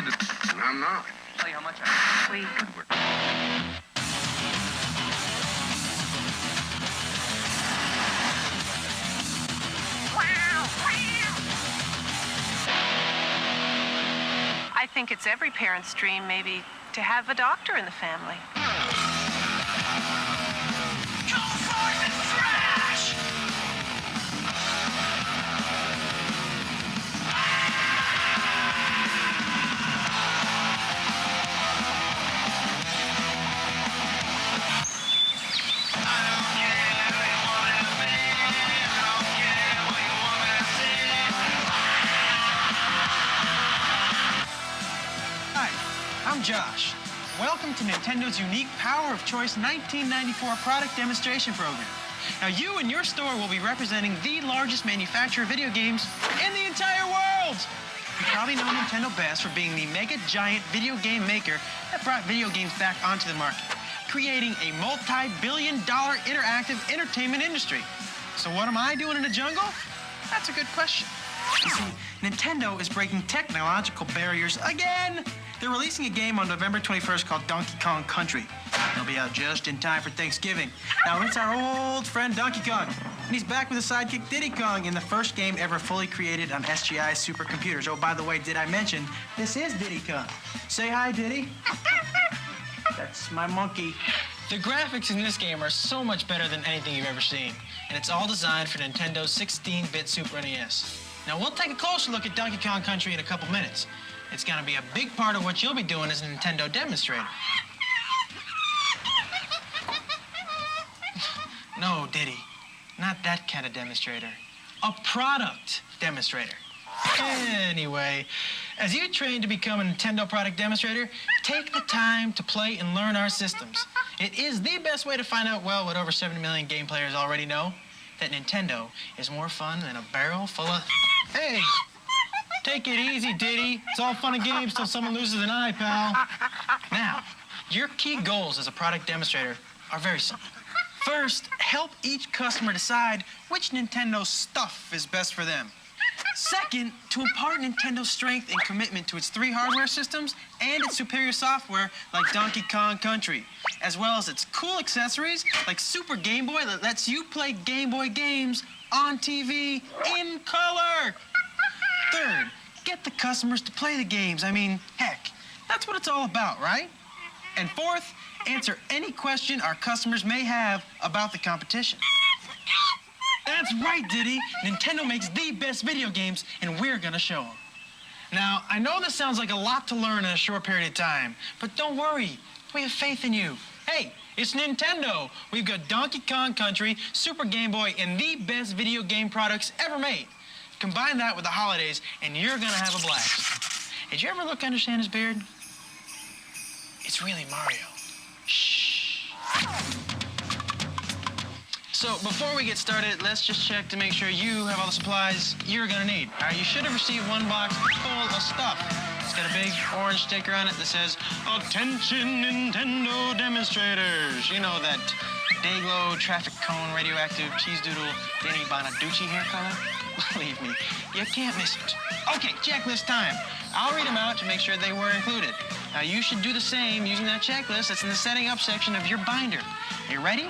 And I'm not. Tell you how much I... I think it's every parent's dream, maybe, to have a doctor in the family. Go for the trash! I'm Josh. Welcome to Nintendo's unique Power of Choice 1994 product demonstration program. Now, you and your store will be representing the largest manufacturer of video games in the entire world. You probably know Nintendo best for being the mega giant video game maker that brought video games back onto the market, creating a multi-billion-dollar interactive entertainment industry. So what am I doing in the jungle? That's a good question. You see, Nintendo is breaking technological barriers again. They're releasing a game on November 21st called Donkey Kong Country. It'll be out just in time for Thanksgiving. Now, it's our old friend Donkey Kong, and he's back with his sidekick Diddy Kong in the first game ever fully created on SGI supercomputers. Oh, by the way, did I mention, this is Diddy Kong. Say hi, Diddy. That's my monkey. The graphics in this game are so much better than anything you've ever seen, and it's all designed for Nintendo's 16-bit Super NES. Now, we'll take a closer look at Donkey Kong Country in a couple minutes. It's going to be a big part of what you'll be doing as a Nintendo demonstrator. No, Diddy, not that kind of demonstrator. A product demonstrator. Anyway, as you train to become a Nintendo product demonstrator, take the time to play and learn our systems. It is the best way to find out, well, what over 70 million game players already know, that Nintendo is more fun than a barrel full of... Hey! Take it easy, Diddy. It's all fun and games till someone loses an eye, pal. Now, your key goals as a product demonstrator are very simple. First, help each customer decide which Nintendo stuff is best for them. Second, to impart Nintendo's strength and commitment to its 3 hardware systems and its superior software like Donkey Kong Country, as well as its cool accessories like Super Game Boy that lets you play Game Boy games on TV in color. Third, get the customers to play the games. I mean, heck, that's what it's all about, right? And fourth, answer any question our customers may have about the competition. That's right, Diddy. Nintendo makes the best video games, and we're gonna show them. Now, I know this sounds like a lot to learn in a short period of time, but don't worry. We have faith in you. Hey, it's Nintendo. We've got Donkey Kong Country, Super Game Boy, and the best video game products ever made. Combine that with the holidays, and you're gonna have a blast. Did you ever look under Santa's beard? It's really Mario. Shh. So before we get started, let's just check to make sure you have all the supplies you're gonna need. All right, you should have received one box full of stuff. It's got a big orange sticker on it that says, "Attention Nintendo demonstrators." You know, that Dayglow, traffic cone, radioactive, cheese doodle, Danny Bonaducci hair color? Believe me, you can't miss it. Okay, checklist time. I'll read them out to make sure they were included. Now, you should do the same using that checklist that's in the setting up section of your binder. You ready?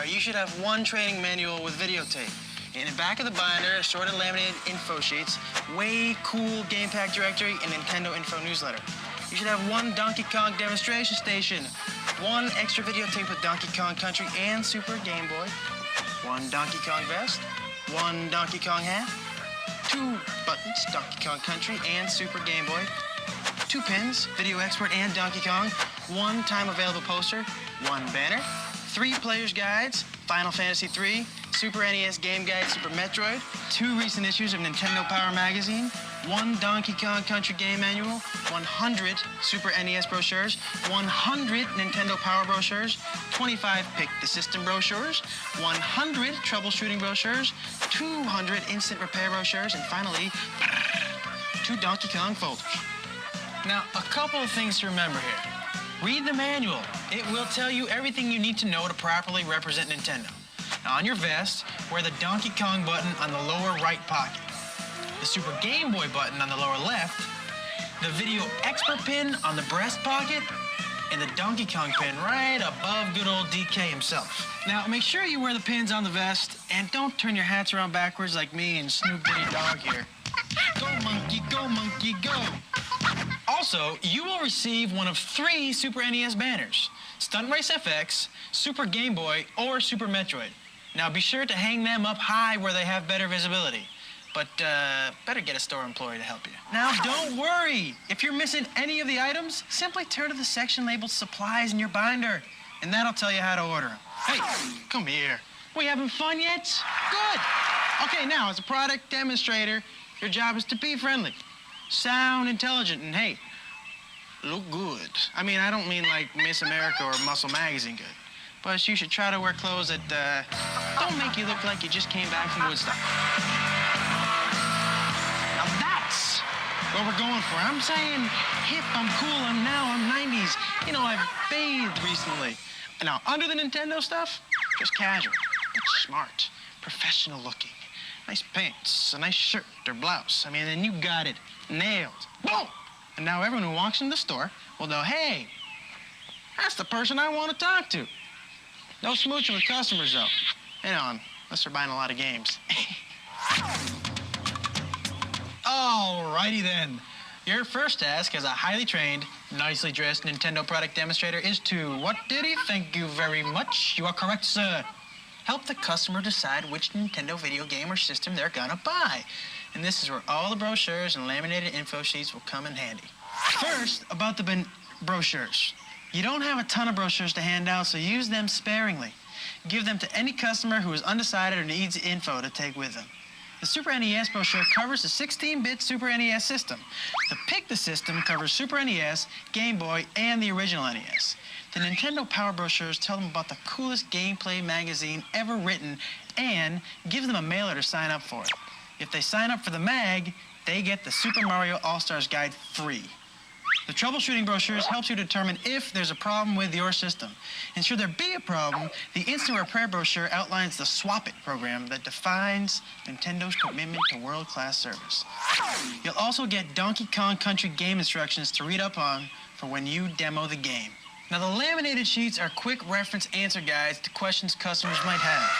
You should have one training manual with videotape. In the back of the binder, assorted laminated info sheets, way cool game pack directory, and Nintendo info newsletter. You should have one Donkey Kong demonstration station, one extra videotape with Donkey Kong Country and Super Game Boy, one Donkey Kong vest, one Donkey Kong hat, 2 buttons, Donkey Kong Country and Super Game Boy, 2 pins, Video Expert and Donkey Kong, 1 time available poster, 1 banner, 3 players' guides, Final Fantasy III, Super NES Game Guide, Super Metroid, 2 recent issues of Nintendo Power Magazine, 1 Donkey Kong Country game manual, 100 Super NES brochures, 100 Nintendo Power brochures, 25 Pick the System brochures, 100 troubleshooting brochures, 200 instant repair brochures, and finally, 2 Donkey Kong folders. Now, a couple of things to remember here. Read the manual. It will tell you everything you need to know to properly represent Nintendo. Now, on your vest, wear the Donkey Kong button on the lower right pocket, the Super Game Boy button on the lower left, the video expert pin on the breast pocket, and the Donkey Kong pin right above good old DK himself. Now, make sure you wear the pins on the vest, and don't turn your hats around backwards like me and Snoop Diddy Dog here. Go, monkey, go! Also, you will receive one of 3 Super NES banners: Stunt Race FX, Super Game Boy, or Super Metroid. Now, be sure to hang them up high where they have better visibility. But better get a store employee to help you. Now, don't worry. If you're missing any of the items, simply turn to the section labeled Supplies in your binder, and that'll tell you how to order them. Hey, come here. We having fun yet? Good. Okay, now, as a product demonstrator, your job is to be friendly, sound intelligent, and hey, look good. I mean, I don't mean like Miss America or Muscle Magazine good, but you should try to wear clothes that don't make you look like you just came back from Woodstock. What we're going for. I'm saying hip, I'm cool, I'm 90s. You know, I've bathed recently. Now, under the Nintendo stuff, just casual, but smart, professional looking. Nice pants, a nice shirt or blouse. I mean, then you got it nailed. Boom! And now everyone who walks in the store will know, hey, that's the person I want to talk to. No smooching with customers, though. You know, unless they're buying a lot of games. Alrighty then. Your first task as a highly trained, nicely dressed Nintendo product demonstrator is to, what, Diddy? Thank you very much. You are correct, sir. Help the customer decide which Nintendo video game or system they're gonna buy. And this is where all the brochures and laminated info sheets will come in handy. First, about the brochures. You don't have a ton of brochures to hand out, so use them sparingly. Give them to any customer who is undecided or needs info to take with them. The Super NES brochure covers the 16-bit Super NES system. The Pick the System covers Super NES, Game Boy, and the original NES. The Nintendo Power brochures tell them about the coolest gameplay magazine ever written and gives them a mailer to sign up for it. If they sign up for the mag, they get the Super Mario All-Stars Guide free. The troubleshooting brochures helps you determine if there's a problem with your system. And should there be a problem, the Instant Repair brochure outlines the Swap It program that defines Nintendo's commitment to world-class service. You'll also get Donkey Kong Country game instructions to read up on for when you demo the game. Now, the laminated sheets are quick reference answer guides to questions customers might have.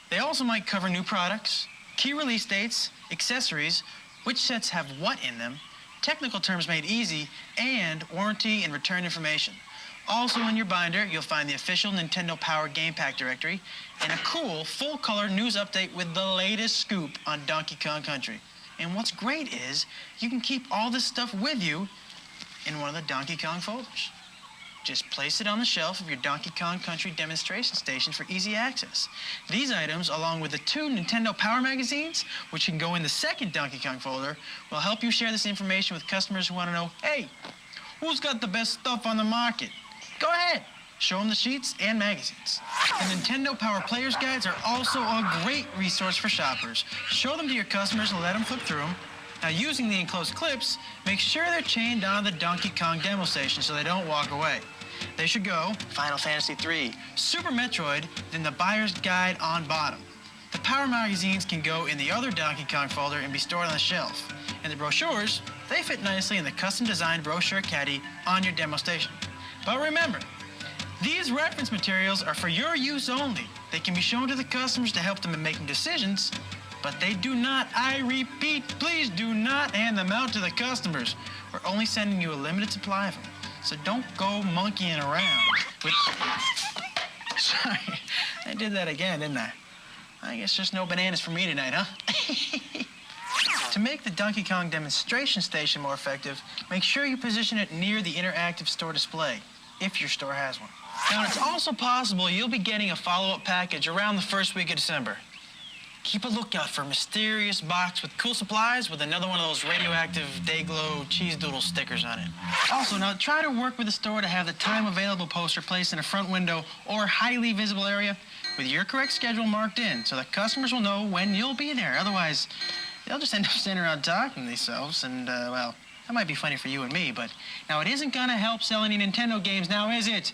They also might cover new products, key release dates, accessories, which sets have what in them, technical terms made easy, and warranty and return information. Also in your binder, you'll find the official Nintendo Power Game Pack directory and a cool, full-color news update with the latest scoop on Donkey Kong Country. And what's great is you can keep all this stuff with you in one of the Donkey Kong folders. Just place it on the shelf of your Donkey Kong Country demonstration station for easy access. These items, along with the 2 Nintendo Power magazines, which can go in the second Donkey Kong folder, will help you share this information with customers who want to know, hey, who's got the best stuff on the market? Go ahead. Show them the sheets and magazines. The Nintendo Power Players Guides are also a great resource for shoppers. Show them to your customers and let them flip through them. Now, using the enclosed clips, make sure they're chained on the Donkey Kong demo station so they don't walk away. They should go Final Fantasy III, Super Metroid, then the buyer's guide on bottom. The Power magazines can go in the other Donkey Kong folder and be stored on the shelf. And the brochures, they fit nicely in the custom-designed brochure caddy on your demo station. But remember, these reference materials are for your use only. They can be shown to the customers to help them in making decisions, but they do not, I repeat, please do not hand them out to the customers. We're only sending you a limited supply of them. So don't go monkeying around with... Sorry, I did that again, didn't I? I guess there's no bananas for me tonight, huh? To make the Donkey Kong demonstration station more effective, make sure you position it near the interactive store display, if your store has one. Now, it's also possible you'll be getting a follow-up package around the first week of December. Keep a lookout for a mysterious box with cool supplies with another one of those radioactive Day-Glo cheese doodle stickers on it. Also, now try to work with the store to have the time available poster placed in a front window or highly visible area with your correct schedule marked in so that customers will know when you'll be there. Otherwise, they'll just end up sitting around talking to themselves and, well, that might be funny for you and me, but now it isn't gonna help sell any Nintendo games now, is it?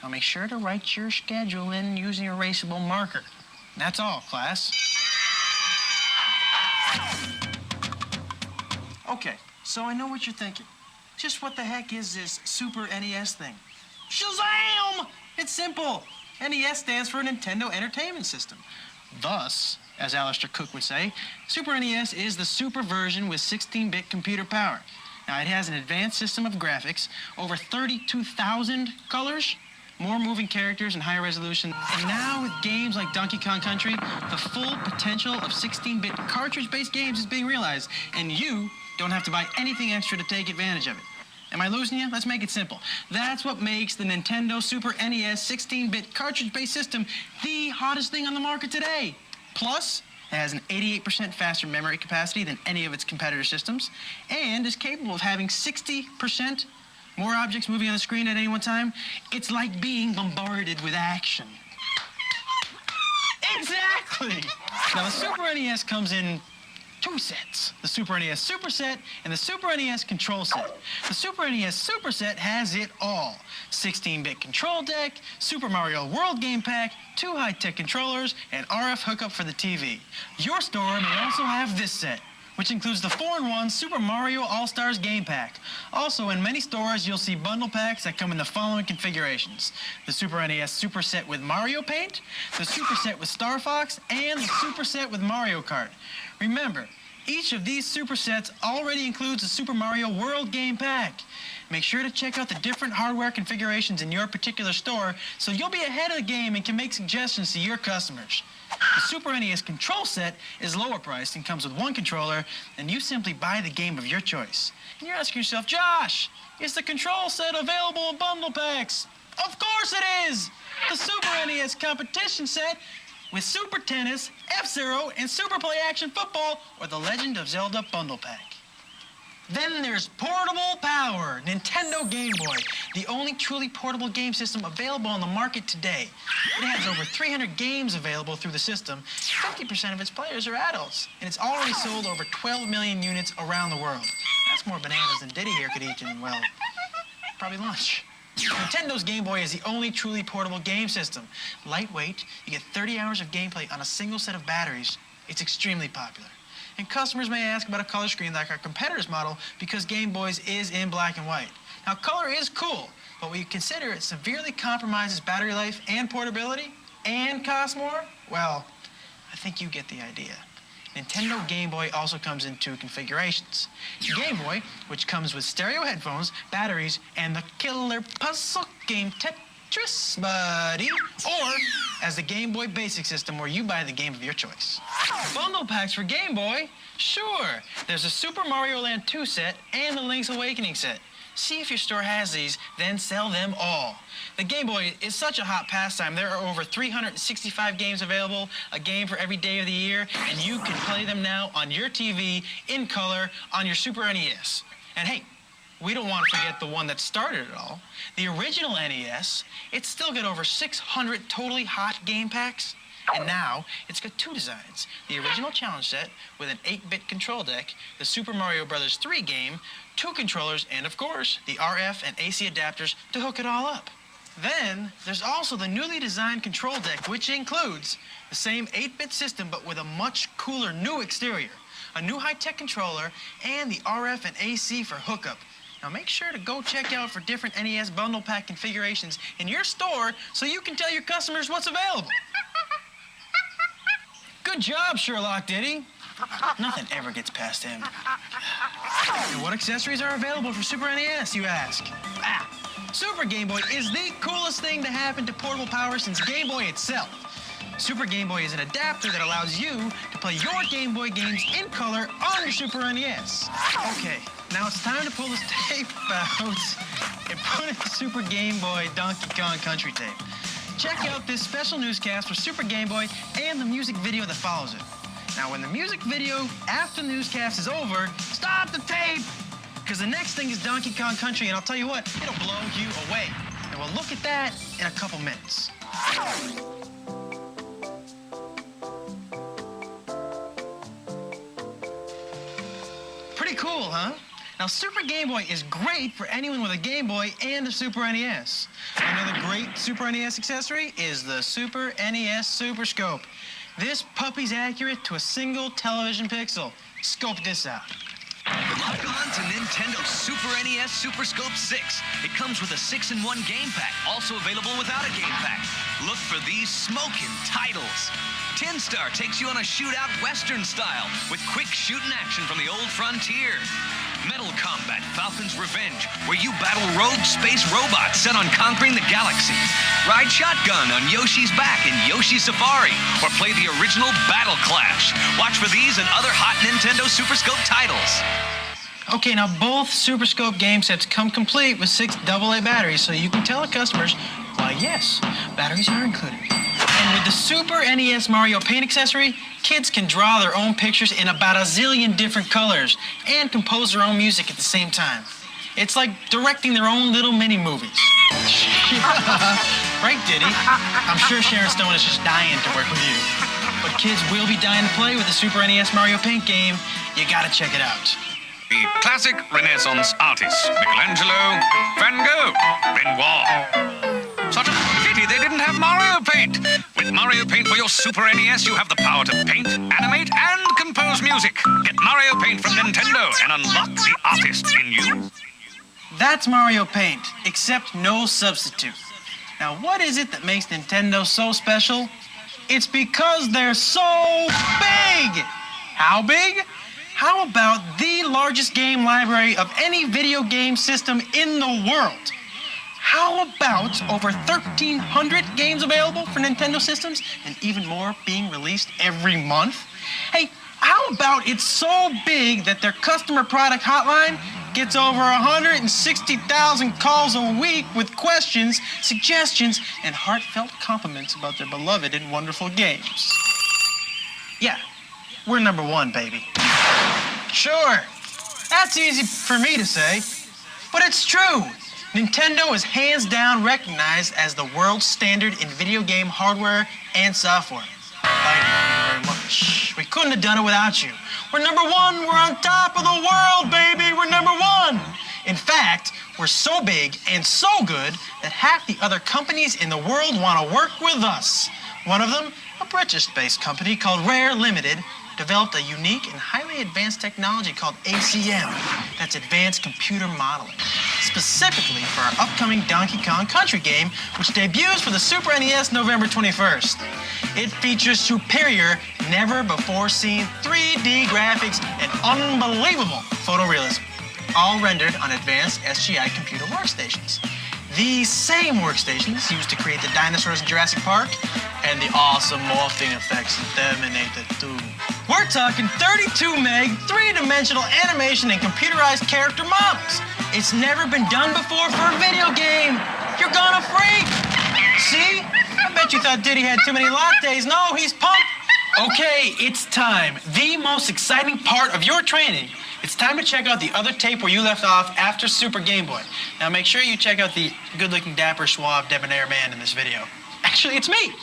Now make sure to write your schedule in using an erasable marker. That's all, class. Okay, So I know what you're thinking. Just what the heck is this Super NES thing? Shazam! It's simple. NES stands for Nintendo Entertainment System. Thus, as Alistair Cook would say, Super NES is the super version with 16-bit computer power. Now, it has an advanced system of graphics, over 32,000 colors, more moving characters and higher resolution. And now with games like Donkey Kong Country, the full potential of 16-bit cartridge-based games is being realized, and you don't have to buy anything extra to take advantage of it. Am I losing you? Let's make it simple. That's what makes the Nintendo Super NES 16-bit cartridge-based system the hottest thing on the market today. Plus, it has an 88% faster memory capacity than any of its competitor systems, and is capable of having 60% more objects moving on the screen at any one time. It's like being bombarded with action. Exactly! Now, the Super NES comes in two sets, the Super NES Super Set and the Super NES Control Set. The Super NES Super Set has it all. 16-bit control deck, Super Mario World Game Pack, 2 high-tech controllers, and RF hookup for the TV. Your store may also have this set, which includes the 4-in-1 Super Mario All-Stars Game Pack. Also, in many stores, you'll see bundle packs that come in the following configurations: the Super NES Super Set with Mario Paint, the Super Set with Star Fox, and the Super Set with Mario Kart. Remember, each of these super sets already includes a Super Mario World Game Pack. Make sure to check out the different hardware configurations in your particular store so you'll be ahead of the game and can make suggestions to your customers. The Super NES Control Set is lower priced and comes with 1 controller, and you simply buy the game of your choice. And you're asking yourself, Josh, is the Control Set available in bundle packs? Of course it is! The Super NES Competition Set with Super Tennis, F-Zero, and Super Play Action Football, or the Legend of Zelda Bundle Pack. Then there's Portable Power, Nintendo Game Boy, the only truly portable game system available on the market today. It has over 300 games available through the system. 50% of its players are adults, and it's already sold over 12 million units around the world. That's more bananas than Diddy here could eat in, well, probably lunch. Nintendo's Game Boy is the only truly portable game system. Lightweight, you get 30 hours of gameplay on a single set of batteries. It's extremely popular. And customers may ask about a color screen like our competitor's model because Game Boy's is in black and white. Now, color is cool, but when you consider it severely compromises battery life and portability and costs more, well, I think you get the idea. Nintendo Game Boy also comes in 2 configurations. Game Boy, which comes with stereo headphones, batteries, and the killer puzzle game Tetris Buddy, or as the Game Boy Basic System, where you buy the game of your choice. Bundle packs for Game Boy? Sure. There's a Super Mario Land 2 set and the Link's Awakening set. See if your store has these, then sell them all. The Game Boy is such a hot pastime. There are over 365 games available, a game for every day of the year, and you can play them now on your TV, in color, on your Super NES. And hey, we don't want to forget the one that started it all. The original NES, it's still got over 600 totally hot game packs. And now, it's got 2 designs. The original challenge set with an 8-bit control deck, the Super Mario Bros. 3 game, 2 controllers, and of course, the RF and AC adapters to hook it all up. Then, there's also the newly designed control deck, which includes the same 8-bit system, but with a much cooler new exterior, a new high-tech controller, and the RF and AC for hookup. Now, make sure to go check out for different NES bundle pack configurations in your store so you can tell your customers what's available. Good job, Sherlock Diddy. Nothing ever gets past him. And what accessories are available for Super NES, you ask? Super Game Boy is the coolest thing to happen to portable power since Game Boy itself. Super Game Boy is an adapter that allows you to play your Game Boy games in color on your Super NES. Okay, now it's time to pull this tape out and put in the Super Game Boy Donkey Kong Country tape. Check out this special newscast for Super Game Boy and the music video that follows it. Now, when the music video after the newscast is over, stop the tape! Because the next thing is Donkey Kong Country, and I'll tell you what, it'll blow you away. And we'll look at that in a couple minutes. Pretty cool, huh? Now, Super Game Boy is great for anyone with a Game Boy and a Super NES. Another great Super NES accessory is the Super NES Super Scope. This puppy's accurate to a single television pixel. Scope this out. Log on to Nintendo Super NES Super Scope 6. It comes with a 6-in-1 game pack, also available without a game pack. Look for these smoking titles. Tin Star takes you on a shootout Western style with quick shooting action from the old frontier. Metal Combat Falcon's Revenge, where you battle rogue space robots set on conquering the galaxy. Ride shotgun on Yoshi's Back in Yoshi Safari, or play the original Battle Clash. Watch for these and other hot Nintendo Super Scope titles. Okay, now both Super Scope game sets come complete with 6 AA batteries, so you can tell the customers, why yes, batteries are included. And with the Super NES Mario Paint accessory, kids can draw their own pictures in about a zillion different colors and compose their own music at the same time. It's like directing their own little mini-movies. Right, Diddy? I'm sure Sharon Stone is just dying to work with you. But kids will be dying to play with the Super NES Mario Paint game. You gotta check it out. The classic Renaissance artists, Michelangelo, Van Gogh, Renoir. Such a pity they didn't have Mario Paint. With Mario Paint for your Super NES, you have the power to paint, animate, and compose music. Get Mario Paint from Nintendo and unlock the artist in you. That's Mario Paint, except no substitute. Now, what is it that makes Nintendo so special? It's because they're so big! How big? How about the largest game library of any video game system in the world? How about over 1,300 games available for Nintendo systems and even more being released every month? Hey, how about it's so big that their customer product hotline gets over 160,000 calls a week with questions, suggestions, and heartfelt compliments about their beloved and wonderful games? Yeah, we're #1, baby. Sure, that's easy for me to say, but it's true. Nintendo is hands down recognized as the world standard in video game hardware and software. Thank you very much. We couldn't have done it without you. We're #1, we're on top of the world, baby, we're #1. In fact, we're so big and so good that half the other companies in the world want to work with us. One of them, a British-based company called Rare Limited, developed a unique and highly advanced technology called ACM, that's Advanced Computer Modeling, specifically for our upcoming Donkey Kong Country game, which debuts for the Super NES November 21st. It features superior, never-before-seen 3D graphics and unbelievable photorealism, all rendered on advanced SGI computer workstations. These same workstations used to create the dinosaurs in Jurassic Park and the awesome morphing effects in Terminator 2. We're talking 32 meg, 3-dimensional animation and computerized character models. It's never been done before for a video game. You're gonna freak. See? I bet you thought Diddy had too many lattes. No, he's pumped. Okay, it's time. The most exciting part of your training. It's time to check out the other tape where you left off after Super Game Boy. Now make sure you check out the good-looking, dapper, suave, debonair man in this video. Actually, it's me.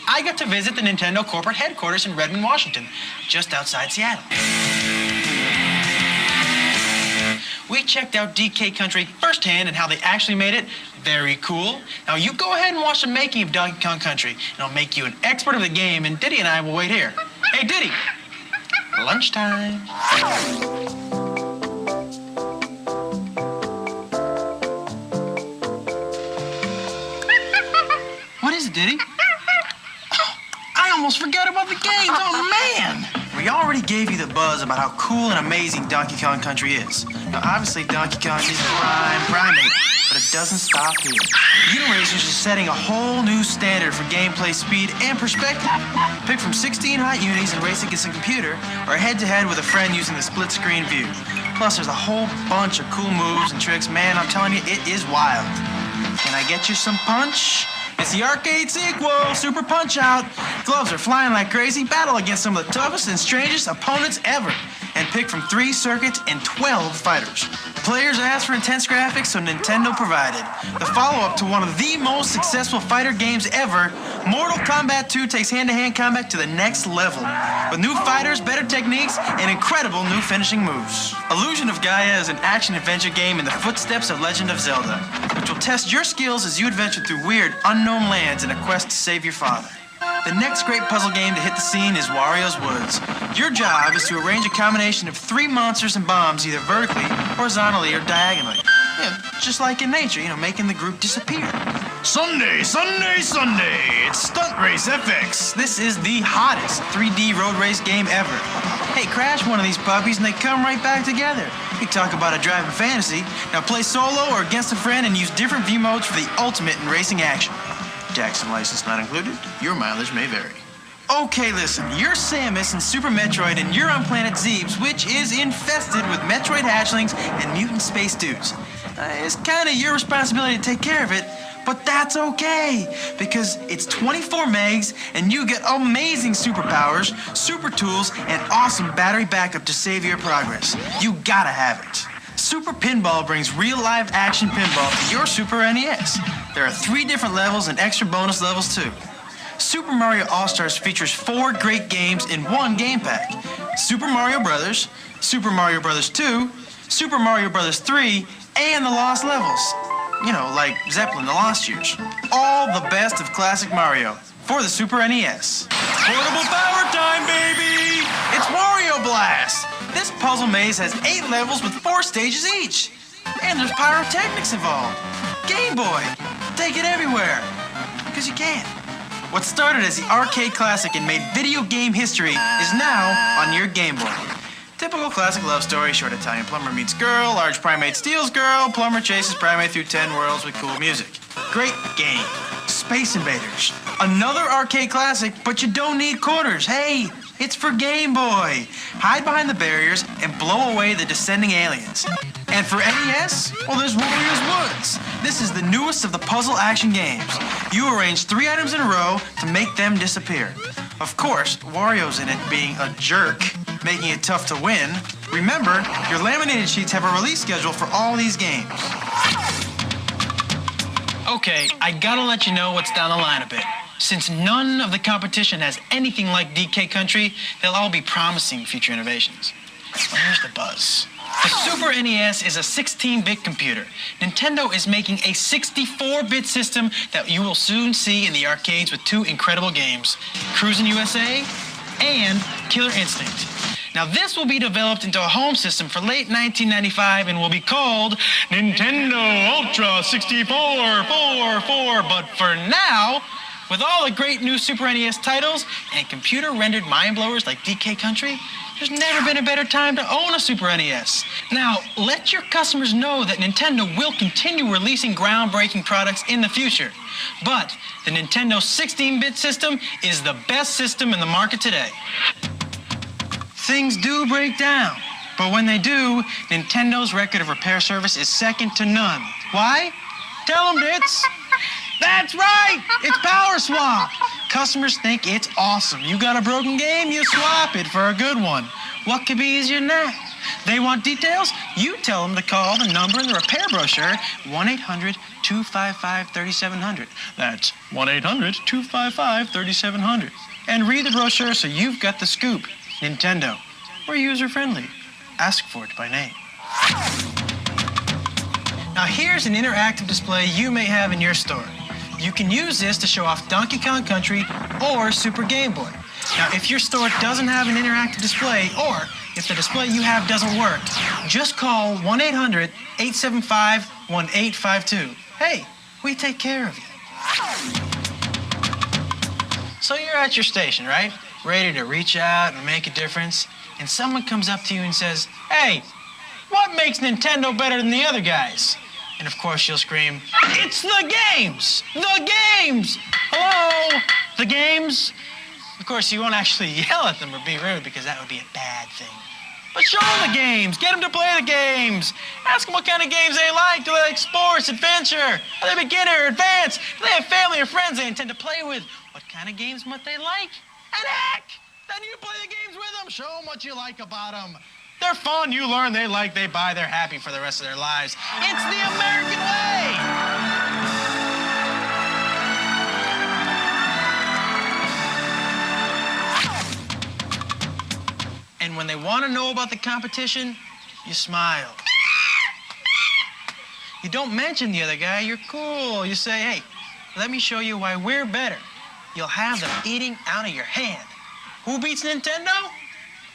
I got to visit the Nintendo corporate headquarters in Redmond, Washington, just outside Seattle. We checked out DK Country firsthand and how they actually made it. Very cool. Now you go ahead and watch the making of Donkey Kong Country, and I'll make you an expert of the game, and Diddy and I will wait here. Hey, Diddy, lunchtime. What is it, Diddy? I almost forgot about the games. Oh, man. We already gave you the buzz about how cool and amazing Donkey Kong Country is. Now, obviously, Donkey Kong is a primate, but it doesn't stop here. Uniracers is setting a whole new standard for gameplay speed and perspective. Pick from 16 hot unis and race against a computer, or head-to-head with a friend using the split-screen view. Plus, there's a whole bunch of cool moves and tricks. Man, I'm telling you, it is wild. Can I get you some punch? It's the arcade sequel, Super Punch-Out! Gloves are flying like crazy, battle against some of the toughest and strangest opponents ever, and pick from 3 circuits and 12 fighters. Players asked for intense graphics, so Nintendo provided. The follow-up to one of the most successful fighter games ever, Mortal Kombat 2 takes hand-to-hand combat to the next level, with new fighters, better techniques, and incredible new finishing moves. Illusion of Gaia is an action-adventure game in the footsteps of Legend of Zelda, which will test your skills as you adventure through weird, unknown lands in a quest to save your father. The next great puzzle game to hit the scene is Wario's Woods. Your job is to arrange a combination of 3 monsters and bombs either vertically, horizontally, or diagonally. Yeah, just like in nature, making the group disappear. Sunday! It's Stunt Race FX. This is the hottest 3D road race game ever. Hey, crash one of these puppies and they come right back together. You talk about a driving fantasy. Now play solo or against a friend and use different view modes for the ultimate in racing action. Jackson license not included. Your mileage may vary. Okay, listen. You're Samus in Super Metroid and you're on planet Zebes, which is infested with Metroid hatchlings and mutant space dudes. It's kind of your responsibility to take care of it, but that's okay, because it's 24 megs and you get amazing superpowers, super tools, and awesome battery backup to save your progress. You gotta have it. Super Pinball brings real live action pinball to your Super NES. There are 3 different levels and extra bonus levels too. Super Mario All-Stars features 4 great games in one game pack. Super Mario Brothers, Super Mario Brothers 2, Super Mario Brothers 3, and the Lost Levels. Like Zeppelin, the Lost Years. All the best of classic Mario for the Super NES. Portable power time, baby! It's Wario Blast! This puzzle maze has 8 levels with 4 stages each. And there's pyrotechnics involved. Game Boy, take it everywhere. Because you can. What started as the arcade classic and made video game history is now on your Game Boy. Typical classic love story, short Italian plumber meets girl, large primate steals girl, plumber chases primate through 10 worlds with cool music. Great game. Space Invaders. Another arcade classic, but you don't need quarters. Hey, it's for Game Boy. Hide behind the barriers and blow away the descending aliens. And for NES, well, there's Wario's Woods. This is the newest of the puzzle action games. You arrange 3 items in a row to make them disappear. Of course, Wario's in it being a jerk, making it tough to win. Remember, your laminated sheets have a release schedule for all these games. Okay, I gotta let you know what's down the line a bit. Since none of the competition has anything like DK Country, they'll all be promising future innovations. Well, here's the buzz. The Super NES is a 16-bit computer. Nintendo is making a 64-bit system that you will soon see in the arcades with 2 incredible games, Cruisin' USA and Killer Instinct. Now, this will be developed into a home system for late 1995 and will be called Nintendo Ultra 64 44. But for now, with all the great new Super NES titles and computer-rendered mind-blowers like DK Country, there's never been a better time to own a Super NES. Now, let your customers know that Nintendo will continue releasing groundbreaking products in the future. But the Nintendo 16-bit system is the best system in the market today. Things do break down, but when they do, Nintendo's record of repair service is second to none. Why? Tell them, Ditz. That's right! It's Power Swap! Customers think it's awesome. You got a broken game, you swap it for a good one. What could be easier than that? They want details? You tell them to call the number in the repair brochure, 1-800-255-3700. That's 1-800-255-3700. And read the brochure so you've got the scoop. Nintendo. We're user-friendly. Ask for it by name. Now here's an interactive display you may have in your store. You can use this to show off Donkey Kong Country or Super Game Boy. Now if your store doesn't have an interactive display, or if the display you have doesn't work, just call 1-800-875-1852. Hey, we take care of you. So you're at your station, right? Ready to reach out and make a difference, and someone comes up to you and says, "Hey, what makes Nintendo better than the other guys?" And of course you'll scream, "It's the games! The games! Hello? The games?" Of course you won't actually yell at them or be rude because that would be a bad thing. But show them the games. Get them to play the games. Ask them what kind of games they like. Do they like sports, adventure? Are they beginner, advanced? Do they have family or friends they intend to play with? What kind of games might they like? And heck, then you play the games with them. Show them what you like about them. They're fun, you learn, they like, they buy, they're happy for the rest of their lives. It's the American way! And when they want to know about the competition, you smile. You don't mention the other guy, you're cool. You say, "Hey, let me show you why we're better." you'll have them eating out of your hand. Who beats Nintendo?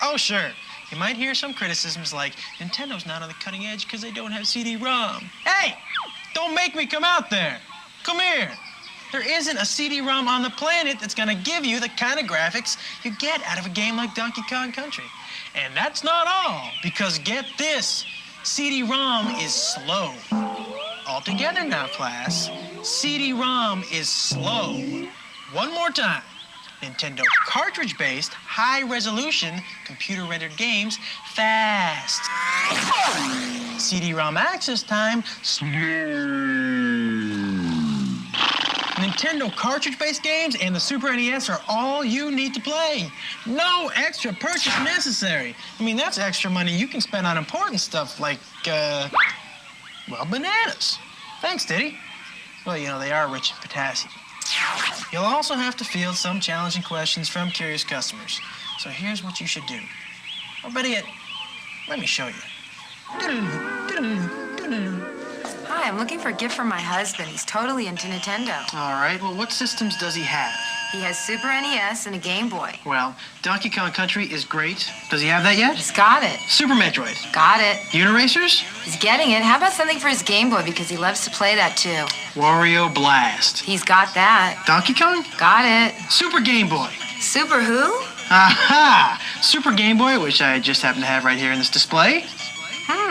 Oh, sure. You might hear some criticisms like, Nintendo's not on the cutting edge because they don't have CD-ROM. Hey, don't make me come out there. Come here. There isn't a CD-ROM on the planet that's gonna give you the kind of graphics you get out of a game like Donkey Kong Country. And that's not all, because get this, CD-ROM is slow. All together now, class. CD-ROM is slow. One more time. Nintendo cartridge-based, high-resolution, computer-rendered games, fast. CD-ROM access time, slow. Nintendo cartridge-based games and the Super NES are all you need to play. No extra purchase necessary. I mean, that's extra money you can spend on important stuff like, well, bananas. Thanks, Diddy. Well, you know, they are rich in potassium. You'll also have to field some challenging questions from curious customers. So here's what you should do. Or better yet, let me show you. Hi, I'm looking for a gift for my husband. He's totally into Nintendo. All right, well, what systems does he have? He has Super NES and a Game Boy. Well, Donkey Kong Country is great. Does he have that yet? He's got it. Super Metroid. Got it. Uniracers? He's getting it. How about something for his Game Boy, because he loves to play that too. Wario Blast. He's got that. Donkey Kong? Got it. Super Game Boy. Super who? Aha! Super Game Boy, which I just happen to have right here in this display.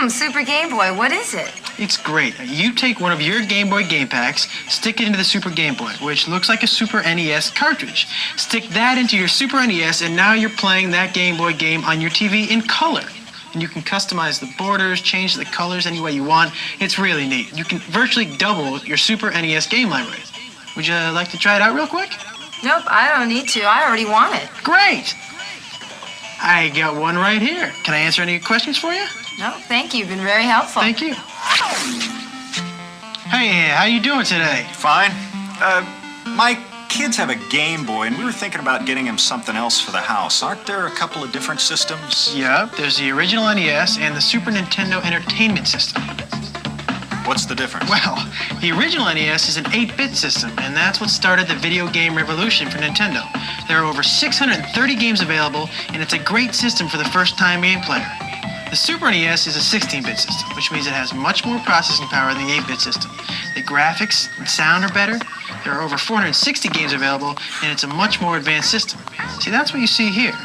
Super Game Boy. What is it? It's great. You take one of your Game Boy game packs, stick it into the Super Game Boy, which looks like a Super NES cartridge. Stick that into your Super NES, and now you're playing that Game Boy game on your TV in color. And you can customize the borders, change the colors any way you want. It's really neat. You can virtually double your Super NES game library. Would you like to try it out real quick? Nope, I don't need to. I already want it. Great! I got one right here. Can I answer any questions for you? No, thank you. You've been very helpful. Thank you. Hey, how you doing today? Fine. My kids have a Game Boy, and we were thinking about getting him something else for the house. Aren't there a couple of different systems? Yep, there's the original NES and the Super Nintendo Entertainment System. What's the difference? Well, the original NES is an 8-bit system, and that's what started the video game revolution for Nintendo. There are over 630 games available, and it's a great system for the first-time game player. The Super NES is a 16-bit system, which means it has much more processing power than the 8-bit system. The graphics and sound are better. There are over 460 games available, and it's a much more advanced system. See, that's what you see here,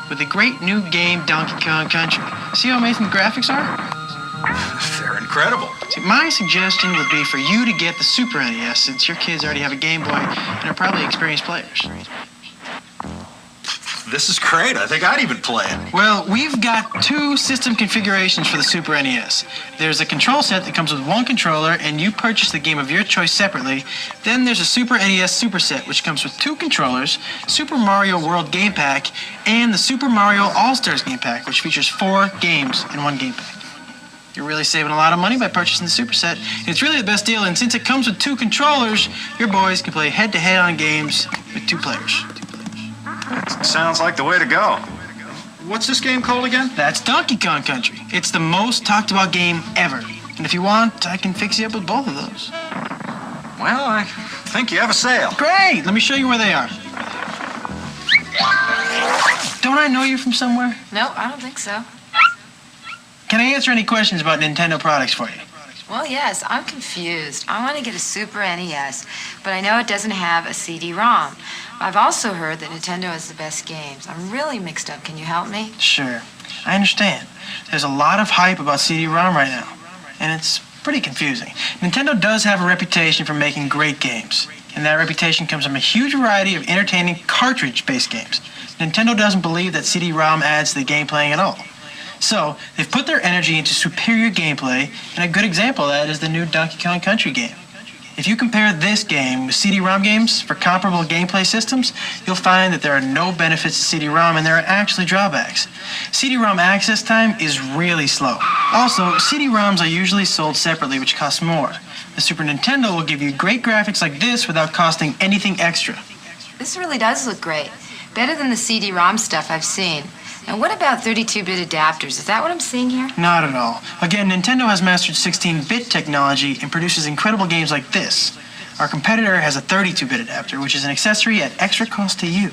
with the great new game Donkey Kong Country. See how amazing the graphics are? They're incredible. See, my suggestion would be for you to get the Super NES, since your kids already have a Game Boy and are probably experienced players. This is great. I think I'd even play it. Well, we've got 2 system configurations for the Super NES. There's a control set that comes with 1 controller, and you purchase the game of your choice separately. Then there's a Super NES Superset, which comes with 2 controllers, Super Mario World Game Pack, and the Super Mario All-Stars Game Pack, which features 4 games in 1 game pack. You're really saving a lot of money by purchasing the Superset. It's really the best deal, and since it comes with 2 controllers, your boys can play head-to-head on games with 2 players. Sounds like the way to go. What's this game called again? That's Donkey Kong Country. It's the most talked about game ever. And if you want, I can fix you up with both of those. Well, I think you have a sale. Great! Let me show you where they are. Don't I know you from somewhere? No, I don't think so. Can I answer any questions about Nintendo products for you? Well, yes, I'm confused. I want to get a Super NES, but I know it doesn't have a CD-ROM. I've also heard that Nintendo has the best games. I'm really mixed up. Can you help me? Sure. I understand. There's a lot of hype about CD-ROM right now, and it's pretty confusing. Nintendo does have a reputation for making great games, and that reputation comes from a huge variety of entertaining cartridge-based games. Nintendo doesn't believe that CD-ROM adds to the game playing at all. So, they've put their energy into superior gameplay, and a good example of that is the new Donkey Kong Country game. If you compare this game with CD-ROM games for comparable gameplay systems, you'll find that there are no benefits to CD-ROM and there are actually drawbacks. CD-ROM access time is really slow. Also, CD-ROMs are usually sold separately, which costs more. The Super Nintendo will give you great graphics like this without costing anything extra. This really does look great. Better than the CD-ROM stuff I've seen. And what about 32-bit adapters? Is that what I'm seeing here? Not at all. Again, Nintendo has mastered 16-bit technology and produces incredible games like this. Our competitor has a 32-bit adapter, which is an accessory at extra cost to you.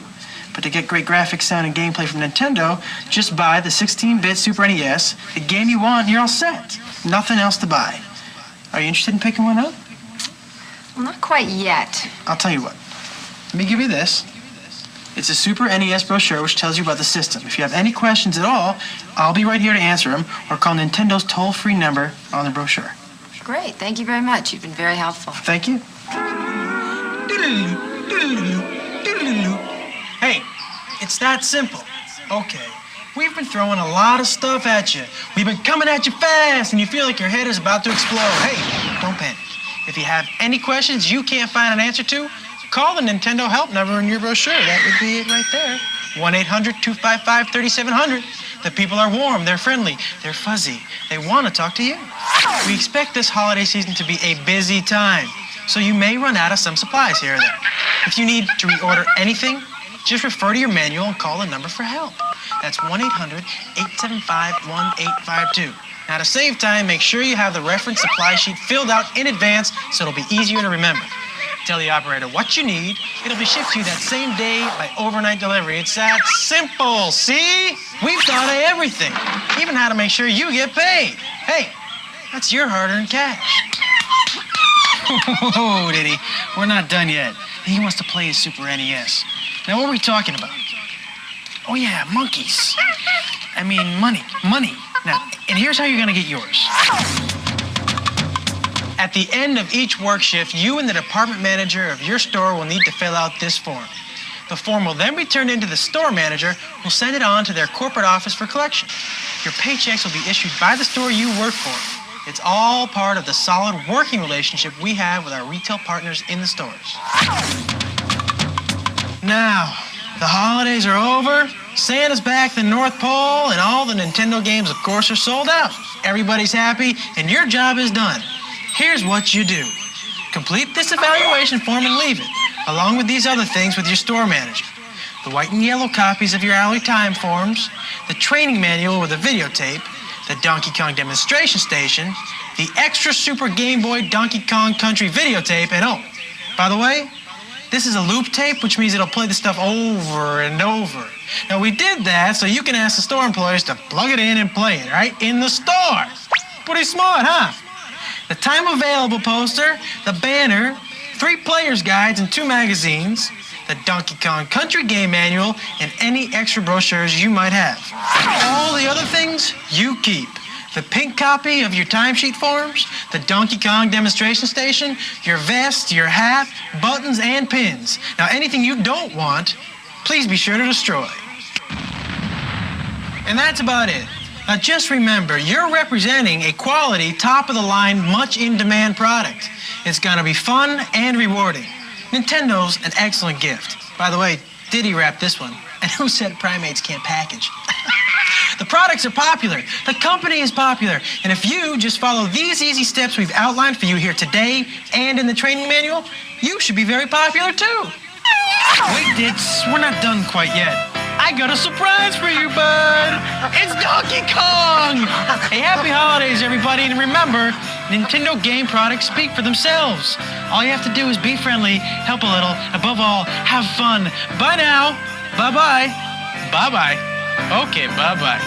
But to get great graphics, sound, and gameplay from Nintendo, just buy the 16-bit Super NES, the game you want, and you're all set. Nothing else to buy. Are you interested in picking one up? Well, not quite yet. I'll tell you what. Let me give you this. It's a Super NES brochure which tells you about the system. If you have any questions at all, I'll be right here to answer them, or call Nintendo's toll-free number on the brochure. Great. Thank you very much. You've been very helpful. Thank you. Hey, it's that simple. Okay, we've been throwing a lot of stuff at you. We've been coming at you fast, and you feel like your head is about to explode. Hey, don't panic. If you have any questions you can't find an answer to, call the Nintendo help number in your brochure. That would be it right there. 1-800-255-3700. The people are warm, they're friendly, they're fuzzy. They want to talk to you. We expect this holiday season to be a busy time, so you may run out of some supplies here or there. If you need to reorder anything, just refer to your manual and call the number for help. That's 1-800-875-1852. Now, to save time, make sure you have the reference supply sheet filled out in advance so it'll be easier to remember. Tell the operator what you need. It'll be shipped to you that same day by overnight delivery. It's that simple, see? We've thought of everything, even how to make sure you get paid. Hey, that's your hard-earned cash. Whoa, Diddy, we're not done yet. He wants to play his Super NES. Now, what are we talking about? Oh, yeah, monkeys. I mean, money. Now, and here's how you're gonna get yours. At the end of each work shift, you and the department manager of your store will need to fill out this form. The form will then be turned into the store manager, who will send it on to their corporate office for collection. Your paychecks will be issued by the store you work for. It's all part of the solid working relationship we have with our retail partners in the stores. Now, the holidays are over, Santa's back to the North Pole, and all the Nintendo games, of course, are sold out. Everybody's happy, and your job is done. Here's what you do. Complete this evaluation form and leave it, along with these other things with your store manager. The white and yellow copies of your hourly time forms, the training manual with a videotape, the Donkey Kong demonstration station, the extra Super Game Boy Donkey Kong Country videotape, and oh, by the way, this is a loop tape, which means it'll play the stuff over and over. Now, we did that so you can ask the store employees to plug it in and play it, right, in the store. Pretty smart, huh? The time available poster, the banner, 3 players' guides and 2 magazines, the Donkey Kong Country game manual, and any extra brochures you might have. All the other things you keep. The pink copy of your timesheet forms, the Donkey Kong demonstration station, your vest, your hat, buttons, and pins. Now, anything you don't want, please be sure to destroy. And that's about it. Now, just remember, you're representing a quality, top-of-the-line, much-in-demand product. It's gonna be fun and rewarding. Nintendo's an excellent gift. By the way, Diddy wrapped this one. And who said primates can't package? The products are popular. The company is popular. And if you just follow these easy steps we've outlined for you here today and in the training manual, you should be very popular, too. Wait, Ditz, we're not done quite yet. I got a surprise for you, bud. It's Donkey Kong! Hey, happy holidays, everybody. And remember, Nintendo game products speak for themselves. All you have to do is be friendly, help a little, above all, have fun. Bye now. Bye-bye. Bye-bye. Okay, bye-bye.